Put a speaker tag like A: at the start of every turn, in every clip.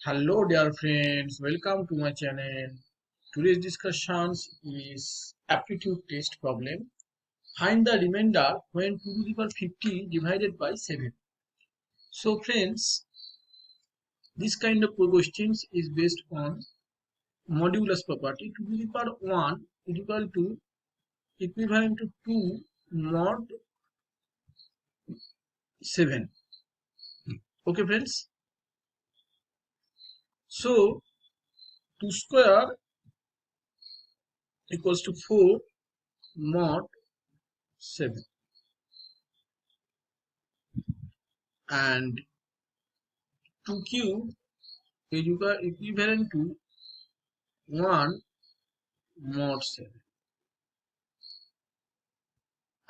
A: Hello dear friends, welcome to my channel. Today's discussions is aptitude test problem. Find the remainder when 2 to the power 50 divided by 7. So friends, this kind of questions is based on modulus property. 2 to the power 1 is equal to equivalent to 2 mod 7. Okay friends, so 2 square equals to 4 mod 7 and 2 cube is equivalent to 1 mod 7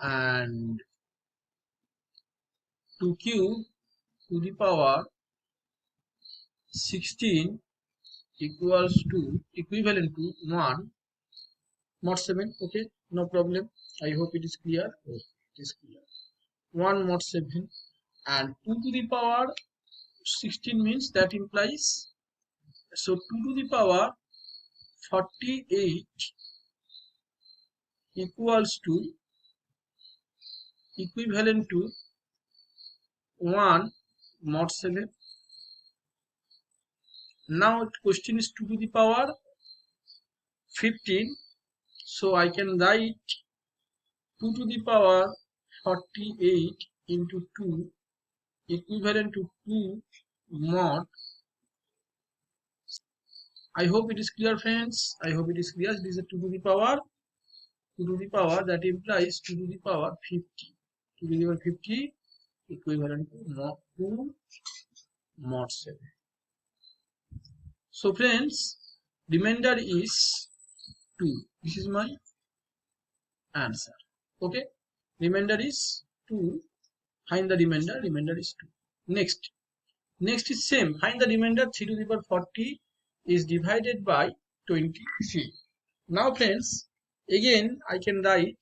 A: and 2 cube to the power 16 equals to equivalent to 1 mod 7. Okay, no problem. I hope it is clear. Oh, it is clear. 1 mod 7 and 2 to the power 16 means that implies, so 2 to the power 48 equals to equivalent to 1 mod 7. Now the question is 2 to the power 15, so I can write 2 to the power 48 into 2 equivalent to 2 mod. I hope it is clear friends. I hope it is clear. This is 2 to the power that implies 2 to the power 50. 2 to the power 50 equivalent to mod 2 mod 7. So friends, remainder is 2. This is my answer. Okay, remainder is 2. Find the remainder is 2. Next is same, find the remainder 3 to the power 40 is divided by 23. Now friends, again I can write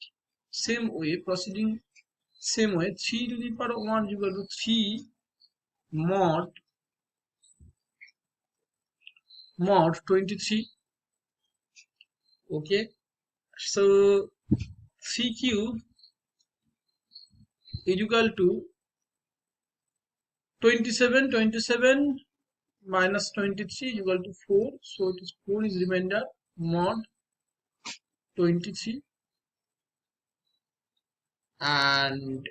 A: same way, proceeding same way. 3 to the power 1 is equal to 3 mod 23. Okay, so 3 cube is equal to 27 minus 23 is equal to 4, so it is 4 is remainder mod 23 and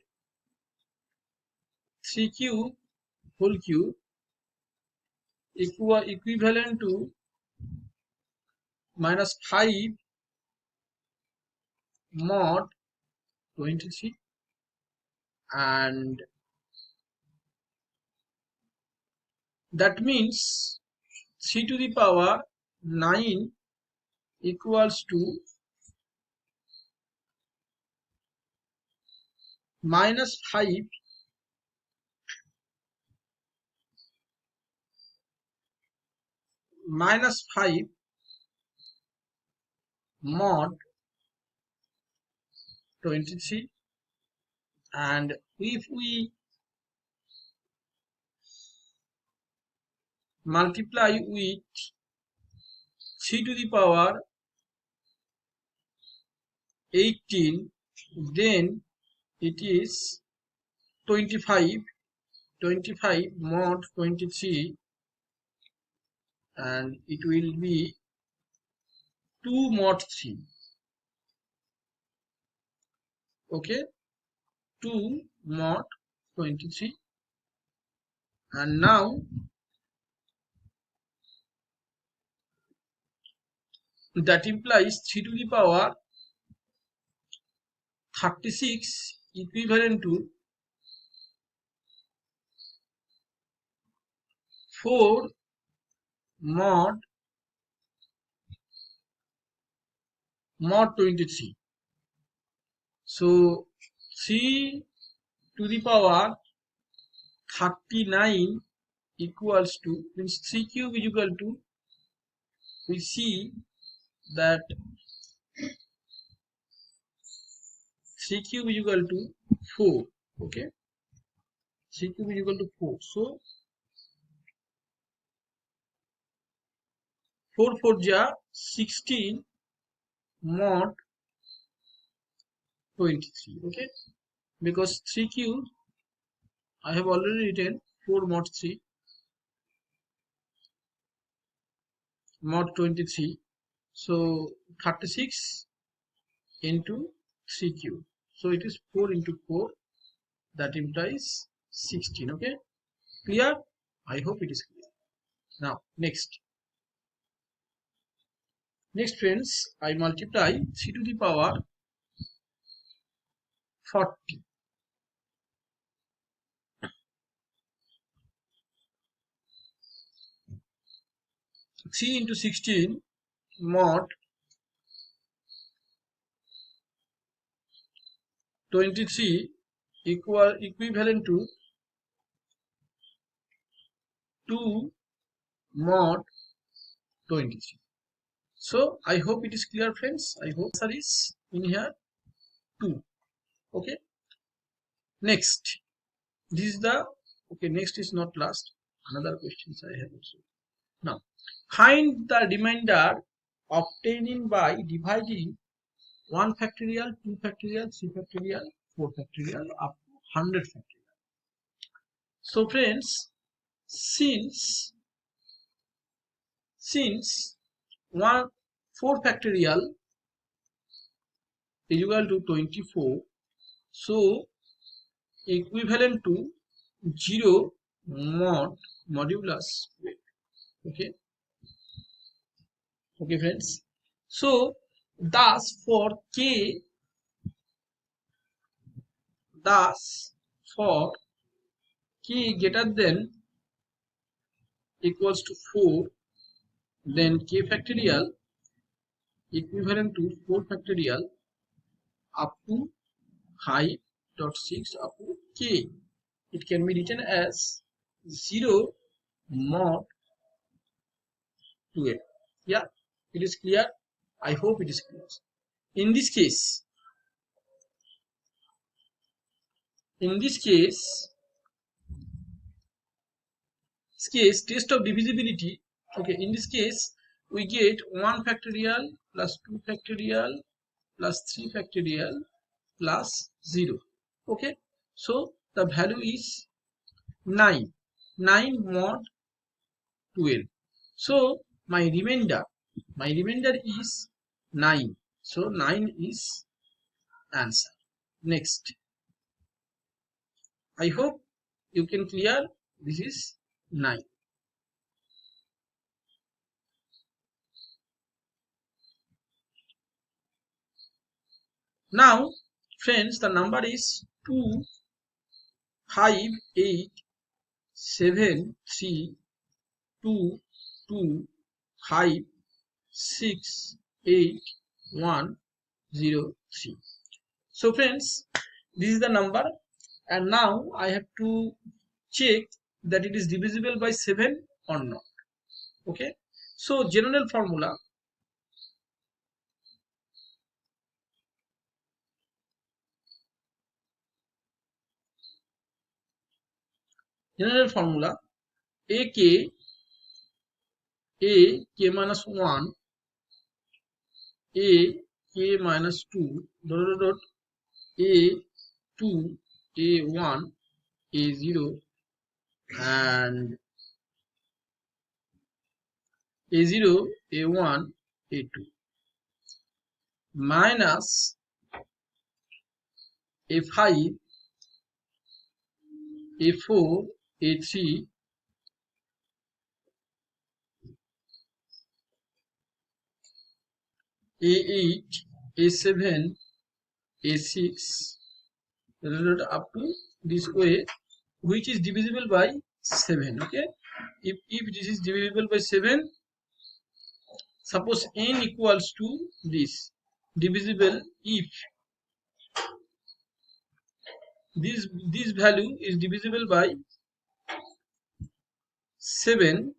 A: 3 cube whole cube equivalent to minus 5 mod 23 and that means 3 to the power 9 equals to minus 5 mod 23, and if we multiply with 3 to the power 18, then it is 25 mod 23 and it will be 2 mod 3. Okay, 2 mod 23 and now that implies 3 to the power 36 equivalent to 4 mod 23. So 3 to the power 39 equals to, means 3 cube is equal to, we see that 3 cube is equal to 4. Okay, 3 cube is equal to 4. So 4 4 ja 16 mod 23. Okay, because 3 cube I have already written 4 mod 3 mod 23. So 36 into 3 cube. So it is 4 into 4, that implies 16. Okay, clear? I hope it is clear. Now next friends, I multiply 3 to the power 40. 3 into 16 mod 23 equivalent to 2 mod 23. So I hope it is clear, friends. I hope answer is in here 2. Okay, next, this is the, okay, next is not last, another questions I have also. Now find the remainder obtaining by dividing 1 factorial, 2 factorial, 3 factorial, 4 factorial up to 100 factorial. So friends, since 4 factorial is equal to 24, so equivalent to 0 mod modulus weight. Okay, friends. So thus for k greater than equals to 4, then k factorial equivalent to 4 factorial up to 5.6 up to k. It can be written as 0 mod 2a. Yeah, it is clear. I hope it is clear. In this case, test of divisibility. Okay, in this case we get 1 factorial plus 2 factorial plus 3 factorial plus 0. Okay, so the value is 9 mod 12. So my remainder is 9. So 9 is answer. Next, I hope you can clear. This is 9. Now friends, the number is 2 5 8 7 3 2 2 5 6 8 1 0 3. So friends, this is the number, and now I have to check that it is divisible by 7 or not. Okay, so general formula a k minus 1 a k minus 2 dot dot dot a 2 a 1 a 0 and a 0 a 1 a 2 minus a 5 a 4 a 3 a 8 a 7 a 6 up to this way, which is divisible by 7. Okay, if this is divisible by 7, suppose n equals to this, divisible if this value is divisible by 7,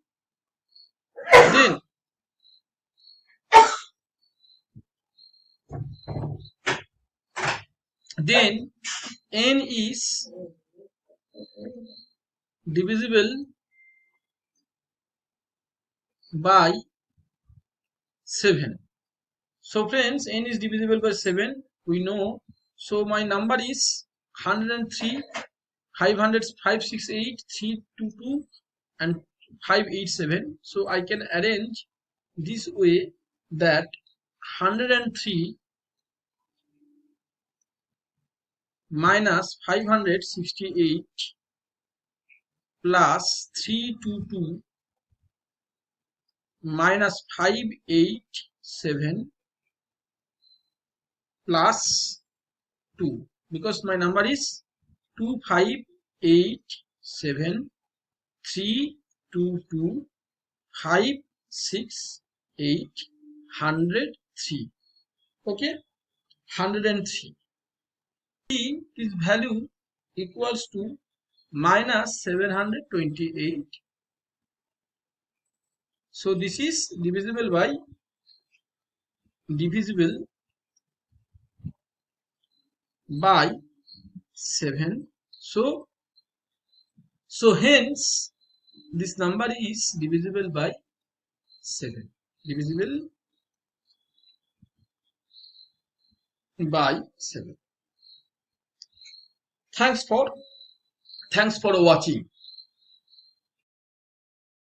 A: then n is divisible by 7. So friends, n is divisible by 7, we know. So my number is 103, 500, 568, 322 and 587. So I can arrange this way, that 103 minus 568 plus 322 minus 587 plus 2, because my number is 2587 322 568 103. Okay, 103. This value equals to minus 728. So this is divisible by 7. So hence this number is divisible by 7. Divisible by 7. Thanks for watching.